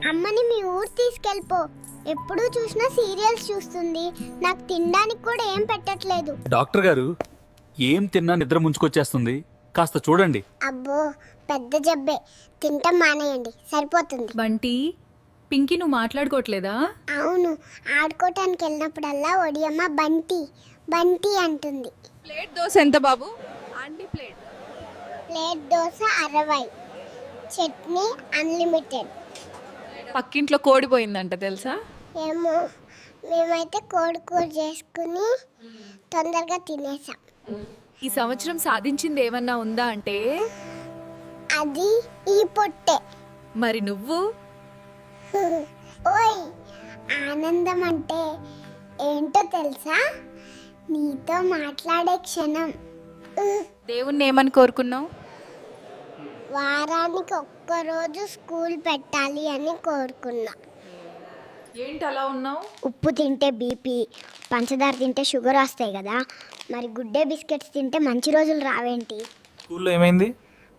అమ్మని మీ ఊరు తీసుకెళ్ళిపో. ఎప్పుడు చూసినా సీరియల్స్ చూస్తుంది. నాకు తినడానికి కూడా ఏం పెట్టట్లేదు. డాక్టర్ గారు, ఏం తిన్నా నిద్ర ముంచుకొచ్చేస్తుంది, కాస్త చూడండి. అబ్బో, పెద్ద జబ్బే. తింటాం మానేయండి, సరిపోతుంది. బంటి, పింకీ నువ్వు మాట్లాడుకోవట్లేదా? అవును, ఆడుకోవటానికి వెళ్ళినప్పుడల్లా ఒడియమ్మ బంటి బంటి అంటుంది. ప్లేట్ దోశ ఎంత బాబు? Aunty plate dosa 60, chutney unlimited. పక్కింట్లో కోడిపోయిందంట తెలుసా? ఏమో, మేమైతే కోడి కూర చేసుకుని తొందరగా తినేసాం. ఈ సంవత్సరం సాధించింది ఏమన్నా ఉందా అంటే అది ఈ పొట్టే. మరి నువ్వు? ఓయ్, ఆనందం అంటే ఏంటో తెలుసా? నీతో మాట్లాడే క్షణం. దేవుణ్ణి ఏమని కోరుకున్నావు? వారానికి ఒక్కరోజు స్కూల్ పెట్టాలి అని కోరుకున్నా. ఏంటి అలా ఉన్నావు? ఉప్పు తింటే బీపీ, పంచదార తింటే షుగర్ వస్తాయి కదా, మరి గుడ్డే బిస్కెట్స్ తింటే మంచి రోజులు రావేంటి? స్కూల్లో ఏమైంది?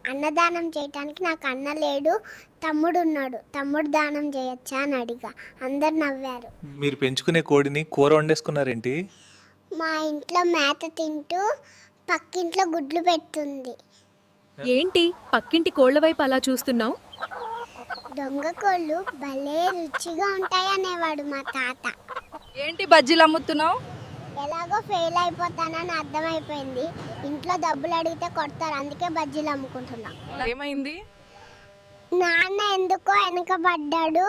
అన్నదానం చేయటానికి నాకు అన్న లేడు, తమ్ముడు ఉన్నాడు. తమ్ముడు దానం చేయొచ్చా అని అడిగా. అందరు నవ్వారు. మీరు పెంచుకునే కోడిని కూర వండేసుకున్నారేంటి? మా ఇంట్లో మేత తింటూ పక్కింట్లో గుడ్లు పెడుతుంది. ఏంటి పక్కింటి కోళ్ల వైపు అలా చూస్తున్నావు? దొంగ కోళ్ళు భలే రుచిగా ఉంటాయనేవాడు మా తాత. ఏంటి బజ్జీలు అమ్ముతున్నావు? ఎలాగో ఫెయిల్ అయిపోతానని అర్థమైపోయింది. ఇంట్లో డబ్బులు అడిగితే కొడతారు, అందుకే బజ్జీలు అమ్ముకుంటున్నా. ఏమైంది? నాన్న ఎందుకో వెనకబడ్డాడు.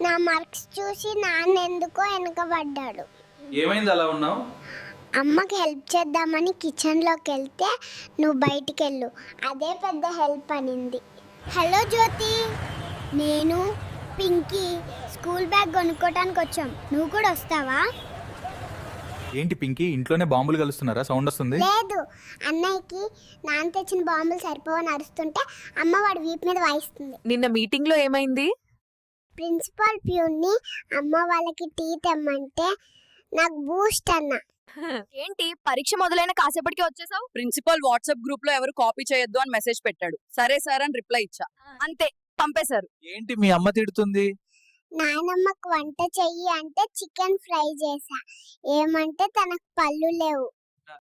నా మార్క్స్ చూసి నాన్న ఎందుకో వెనకబడ్డాడు. ఏమైంది అలా ఉన్నావు? అమ్మకి హెల్ప్ చేద్దామని కిచెన్లోకి వెళ్తే నువ్వు బయటికి వెళ్ళు, అదే పెద్ద హెల్ప్ అనింది. హలో జ్యోతి, నేను పింకీ స్కూల్ బ్యాగ్ కొనుక్కోటానికి వచ్చాం. నువ్వు కూడా వస్తావా? ఏంటి పింకీ, ఇంట్లోనే బాంబులు కలుస్తున్నారా? సౌండ్ వస్తుంది. లేదు, అన్నయ్యకి నాన్న తెచ్చిన బాంబులు సరిపోవని అరుస్తుంటే అమ్మ వాడి వీపు మీద వాయిస్తుంది. నిన్న మీటింగ్ లో ఏమైంది? ప్రిన్సిపాల్ ప్యూన్ని అమ్మ వాళ్ళకి టీ తెమ్మంటే నాకు బూస్ట్ అన్న. ఏంటి పరీక్ష మొదలైన కాసేపటికి వచ్చేసావు? ప్రిన్సిపల్ వాట్సాప్ గ్రూప్ లో ఎవరు కాపీ చేయొద్దు అని మెసేజ్ పెట్టాడు. సరే సార్ అని రిప్లై ఇచ్చా, అంతే, పంపేశారు. ఏంటి మీ అమ్మ తిడుతుంది? నానమ్మకు వంట చెయ్యి అంటే చికెన్ ఫ్రై చేసా. ఏమంటే తనకు పళ్ళు లేవు.